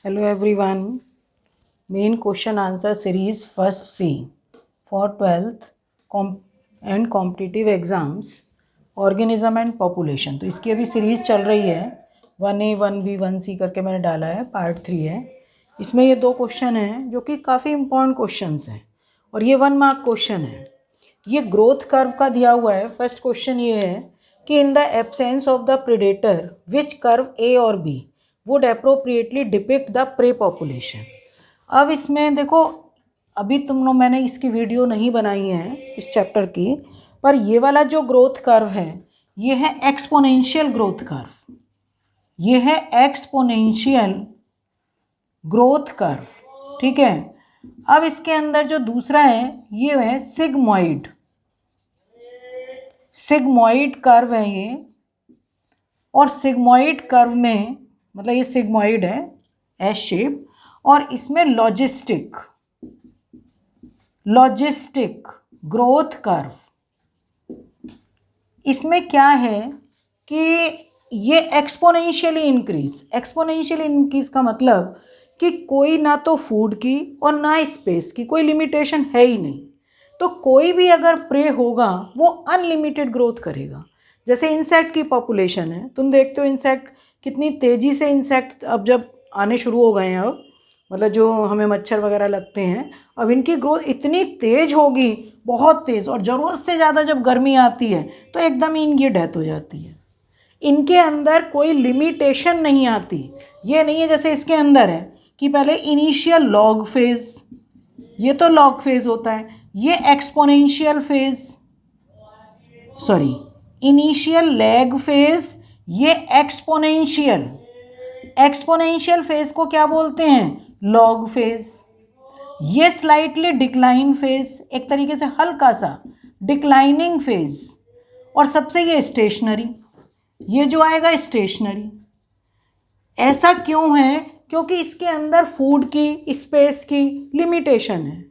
Hello everyone. Main question answer series first C for 12th and competitive exams organism and population. तो इसकी अभी series चल रही है 1A 1B 1C करके मैंने डाला है, पार्ट 3 है. इसमें ये 2 क्वेश्चन हैं जो कि काफ़ी इंपॉर्टेंट क्वेश्चंस हैं और ये 1 मार्क क्वेश्चन है. ये ग्रोथ कर्व का दिया हुआ है. फर्स्ट क्वेश्चन ये है कि in the absence of the predator which curve a और b would appropriately depict the prey population. अब इसमें देखो, अभी तुम लोग, मैंने इसकी वीडियो नहीं बनाई है इस चैप्टर की, पर ये वाला जो ग्रोथ कर्व है ये है एक्सपोनेंशियल ग्रोथ कर्व. ये है एक्सपोनेंशियल ग्रोथ कर्व. ठीक है. अब इसके अंदर जो दूसरा है ये है सिग्मॉइड. सिग्मॉइड कर्व है ये. और सिग्मॉइड कर्व में मतलब ये सिग्मॉइड है एस शेप, और इसमें लॉजिस्टिक ग्रोथ कर्व. इसमें क्या है कि ये एक्सपोनेंशियली इंक्रीज का मतलब कि कोई ना तो फूड की और ना स्पेस की कोई लिमिटेशन है ही नहीं. तो कोई भी अगर प्रे होगा वो अनलिमिटेड ग्रोथ करेगा. जैसे इंसेक्ट की पॉपुलेशन है, तुम देखते हो इंसेक्ट कितनी तेज़ी से, इंसेक्ट अब जब आने शुरू हो गए हैं, अब मतलब जो हमें मच्छर वगैरह लगते हैं, अब इनकी ग्रोथ इतनी तेज़ होगी, बहुत तेज़, और ज़रूरत से ज़्यादा जब गर्मी आती है तो एकदम ही इनकी डेथ हो जाती है. इनके अंदर कोई लिमिटेशन नहीं आती. ये नहीं है जैसे इसके अंदर है कि पहले इनिशियल लॉग फेज, ये तो लॉग फेज होता है, ये exponential phase, sorry initial lag phase, ये एक्सपोनेंशियल फेज को क्या बोलते हैं? Log phase. ये स्लाइटली डिक्लाइन फेज, एक तरीके से हल्का सा डिक्लाइनिंग फेज. और सबसे ये स्टेशनरी, ये जो आएगा स्टेशनरी. ऐसा क्यों है? क्योंकि इसके अंदर फूड की, स्पेस की लिमिटेशन है.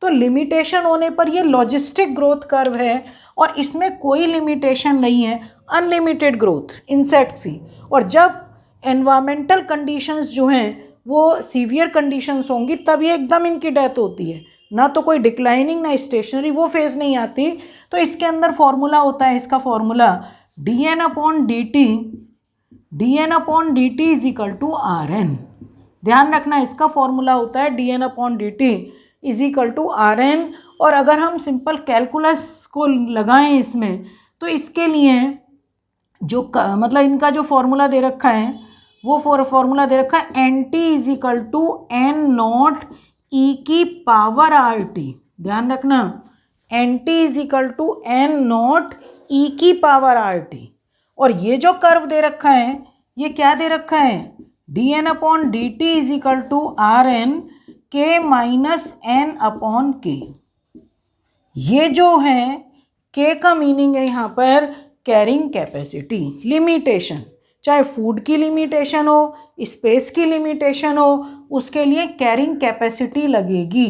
तो लिमिटेशन होने पर ये लॉजिस्टिक ग्रोथ कर्व है और इसमें कोई लिमिटेशन नहीं है, अनलिमिटेड ग्रोथ इंसेक्ट्स की. और जब एनवायरमेंटल कंडीशंस जो हैं वो सीवियर कंडीशंस होंगी तब ये एकदम इनकी डेथ होती है. ना तो कोई डिक्लाइनिंग ना स्टेशनरी, वो फेज नहीं आती. तो इसके अंदर फॉर्मूला होता है, इसका formula dn/dt is equal to RN. ध्यान रखना, इसका फॉर्मूला होता है dn/dt is equal to RN. और अगर हम सिंपल कैलकुलस को लगाएं इसमें, तो इसके लिए जो मतलब इनका जो फॉर्मूला दे रखा है वो फॉर्मूला दे रखा है NT is equal to N0 e⁻RT. ध्यान रखना, NT is equal to N0 e⁻RT. और ये जो कर्व दे रखा है ये क्या दे रखा है? dn/dt is equal to RN K minus N/K. ये जो है K का मीनिंग है यहाँ पर कैरिंग कैपेसिटी, लिमिटेशन. चाहे फूड की लिमिटेशन हो, स्पेस की लिमिटेशन हो, उसके लिए कैरिंग कैपेसिटी लगेगी.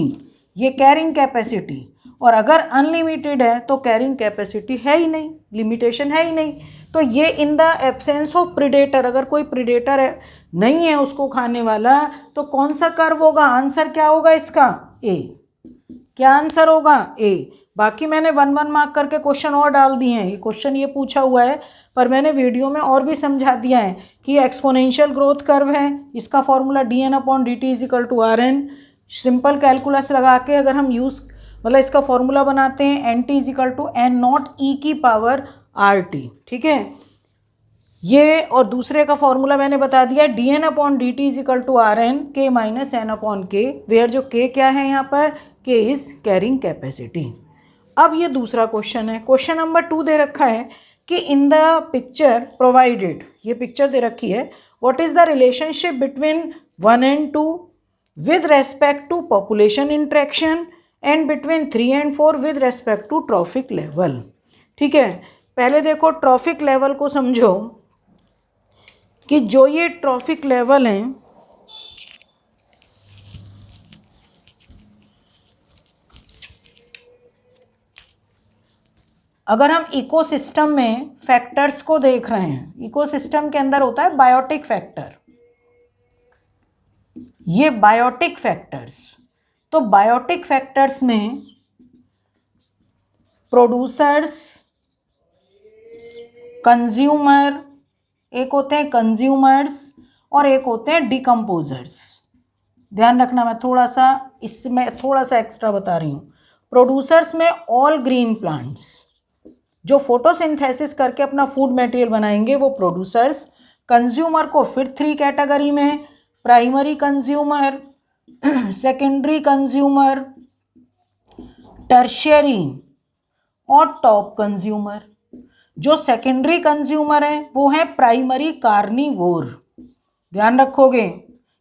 ये कैरिंग कैपेसिटी. और अगर अनलिमिटेड है तो कैरिंग कैपेसिटी है ही नहीं, लिमिटेशन है ही नहीं. तो ये इन द एब्सेंस ऑफ प्रीडेटर, अगर कोई प्रीडेटर है नहीं है उसको खाने वाला, तो कौन सा कर्व होगा? आंसर क्या होगा इसका? ए. क्या आंसर होगा? ए. बाकी मैंने 1 मार्क करके क्वेश्चन और डाल दिए हैं. ये क्वेश्चन ये पूछा हुआ है पर मैंने वीडियो में और भी समझा दिया है कि एक्सपोनेंशियल ग्रोथ कर्व है, इसका formula dn/dt is equal to RN. Simple calculus लगा के अगर हम मतलब इसका फॉर्मूला बनाते हैं NT is equal to N0 e⁻RT. ठीक है. ये और दूसरे का फॉर्मूला मैंने बता दिया, dn/dt is equal to RN K minus N/K, where जो K क्या है यहाँ पर? K is carrying capacity. अब ये दूसरा क्वेश्चन है. क्वेश्चन नंबर 2 दे रखा है कि इन द पिक्चर प्रोवाइडेड, ये पिक्चर दे रखी है, what is the relationship between 1 and 2 with respect to population interaction and between 3 and 4 with respect to trophic level. ठीक है. पहले देखो ट्रॉफिक लेवल को समझो कि जो ये ट्रॉफिक लेवल हैं, अगर हम इकोसिस्टम में फैक्टर्स को देख रहे हैं, इकोसिस्टम के अंदर होता है बायोटिक फैक्टर. ये बायोटिक फैक्टर्स, तो बायोटिक फैक्टर्स में प्रोड्यूसर्स, कंज्यूमर, एक होते हैं कंज्यूमर्स और एक होते हैं डिकम्पोजर्स। ध्यान रखना, मैं थोड़ा सा इसमें थोड़ा सा एक्स्ट्रा बता रही हूँ। प्रोड्यूसर्स में ऑल ग्रीन प्लांट्स, जो फोटोसिंथेसिस करके अपना फूड मटेरियल बनाएंगे वो प्रोड्यूसर्स। कंज्यूमर को फिर 3 कैटेगरी में, primary consumer, secondary consumer, tertiary और टॉप कंज्यूमर। जो सेकेंडरी कंज्यूमर है वो है प्राइमरी कार्निवोर। ध्यान रखोगे,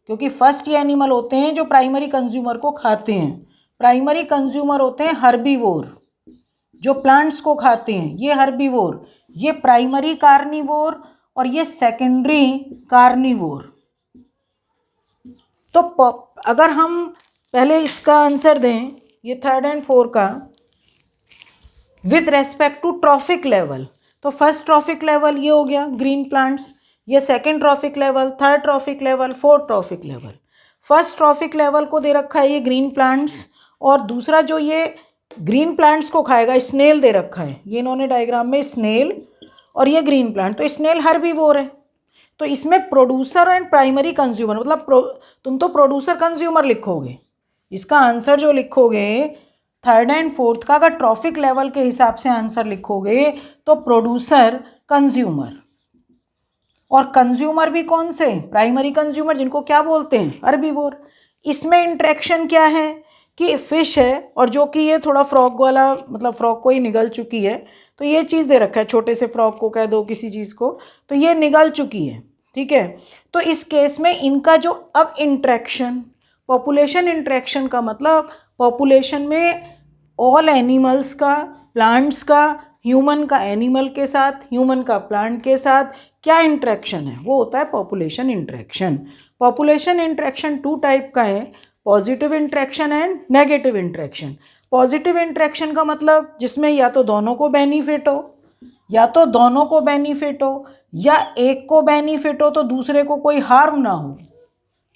क्योंकि फर्स्ट ये एनिमल होते हैं जो प्राइमरी कंज्यूमर को खाते हैं। प्राइमरी कंज्यूमर होते हैं हर्बीवोर, जो प्लांट्स को खाते हैं, ये हर्बीवोर। ये प्राइमरी कार्निवोर और ये सेकेंडरी कार्निवोर। तो अगर हम पहले इसका आंसर दें, ये 3rd and 4 का, with respect to trophic level, तो फर्स्ट ट्रॉफिक लेवल ये हो गया ग्रीन प्लांट्स, ये second trophic level, third trophic level, fourth trophic level. First trophic level को दे रखा है ये ग्रीन प्लांट्स, और दूसरा जो ये ग्रीन प्लांट्स को खाएगा स्नेल दे रखा है, ये इन्होंने डायग्राम में स्नेल और ये ग्रीन प्लांट। तो स्नेल हर्बीवोर है, तो इसमें प्रोड्यूसर एंड प्राइमरी कंज्यूमर, मतलब तुम तो प्रोड्यूसर कंज्यूमर लिखोगे, इसका आंसर जो लिखोगे 3rd and 4th का, अगर ट्रॉफिक लेवल के हिसाब से आंसर लिखोगे तो प्रोड्यूसर कंज्यूमर। और कंज्यूमर भी कौन से? प्राइमरी कंज्यूमर, जिनको क्या बोलते हैं? हर्बीवोर। इसमें इंट्रैक्शन क्या है कि फिश है और जो कि ये थोड़ा फ्रॉग वाला, मतलब फ्रॉग को ही निगल चुकी है, तो ये चीज़ दे रखा है, छोटे से फ्रॉग को कह दो किसी चीज़ को, तो ये निगल चुकी है, ठीक है। तो इस केस में इनका जो अब इंट्रैक्शन, पॉपुलेशन इंट्रैक्शन का मतलब पॉपुलेशन में ऑल एनिमल्स का, प्लांट्स का, ह्यूमन का एनिमल के साथ, ह्यूमन का प्लांट के साथ क्या इंट्रैक्शन है, वो होता है population interaction. Population interaction 2 type का है, positive interaction and negative interaction. Positive interaction का मतलब जिसमें या तो दोनों को बेनिफिट हो, या तो दोनों को बेनिफिट हो, या एक को बेनिफिट हो तो दूसरे को कोई हार्म ना हो,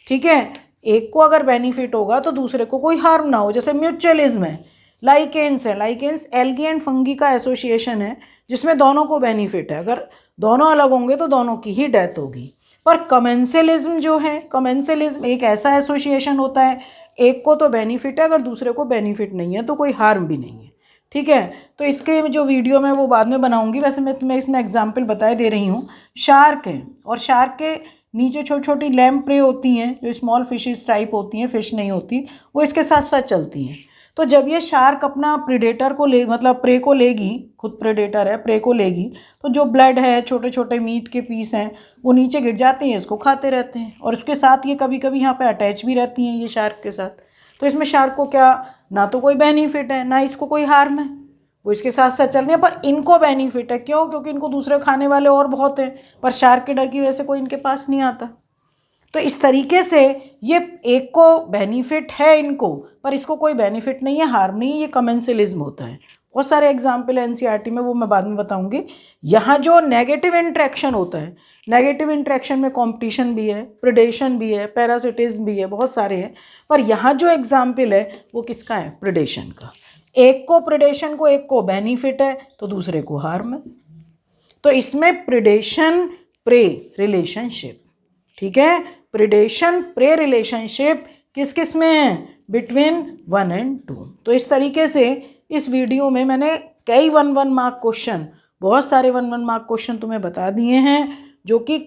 ठीक है। एक को अगर बेनिफिट होगा तो दूसरे को कोई हार्म ना हो, जैसे म्यूचुअलिज्म है। लाइकेंस है, लाइकेंस एल्गी एंड फंगी का एसोसिएशन है जिसमें दोनों को बेनिफिट है, अगर दोनों अलग होंगे तो दोनों की ही डेथ होगी। पर कमेंसलिज्म जो है, कमेंसलिज्म एक ऐसा एसोसिएशन होता है, एक को तो बेनिफिट है, अगर दूसरे को बेनिफिट नहीं है तो कोई हार्म भी नहीं है, ठीक है। तो इसके जो वीडियो मैं वो बाद में बनाऊंगी, वैसे मैं तुम्हें इसमें एग्जाम्पल बताए दे रही हूँ। शार्क है, और शार्क के नीचे छोटी छोटी लैम्प प्रे होती हैं, जो स्मॉल फिशेस टाइप होती हैं, फिश नहीं होती, वो इसके साथ साथ चलती हैं। तो जब ये शार्क अपना प्रेडेटर को ले, मतलब प्रे को लेगी, खुद प्रेडेटर है, प्रे को लेगी, तो जो ब्लड है, छोटे छोटे मीट के पीस हैं, वो नीचे गिर जाते हैं, इसको खाते रहते हैं, और उसके साथ ये कभी कभी यहाँ पे अटैच भी रहती हैं ये शार्क के साथ। तो इसमें शार्क को क्या, ना तो कोई बेनिफिट है ना इसको कोई हार्म है, वो इसके साथ साथ चल रही है। पर इनको बेनिफिट है, क्यों? क्योंकि इनको दूसरे खाने वाले और बहुत हैं, पर शार्क के डर की वजह से कोई इनके पास नहीं आता। तो इस तरीके से ये एक को बेनिफिट है इनको, पर इसको कोई बेनिफिट नहीं है, हार्म नहीं है, ये कमेंसलिज्म होता है। बहुत सारे एग्जाम्पल है एनसीईआरटी में, वो मैं बाद में बताऊंगी। यहाँ जो नेगेटिव इंट्रैक्शन होता है, नेगेटिव इंट्रैक्शन में कंपटीशन भी है, प्रेडेशन भी है, पैरासिटिज्म भी है, बहुत सारे हैं। पर यहाँ जो एग्जाम्पल है वो किसका है? प्रेडेशन का। एक को प्रेडेशन को, एक को बेनिफिट है तो दूसरे को हार्म है। तो इसमें प्रेडेशन प्रे रिलेशनशिप, ठीक है, प्रेडेशन प्रे रिलेशनशिप किस किस में है? Between 1 and 2। तो इस तरीके से इस वीडियो में मैंने कई 1-1 मार्क क्वेश्चन, बहुत सारे 1-1 मार्क क्वेश्चन तुम्हें बता दिए हैं, जो कि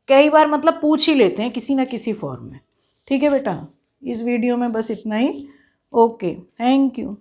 कई बार मतलब पूछ ही लेते हैं किसी ना किसी फॉर्म में, ठीक है बेटा। इस वीडियो में बस इतना ही। Okay, thank you.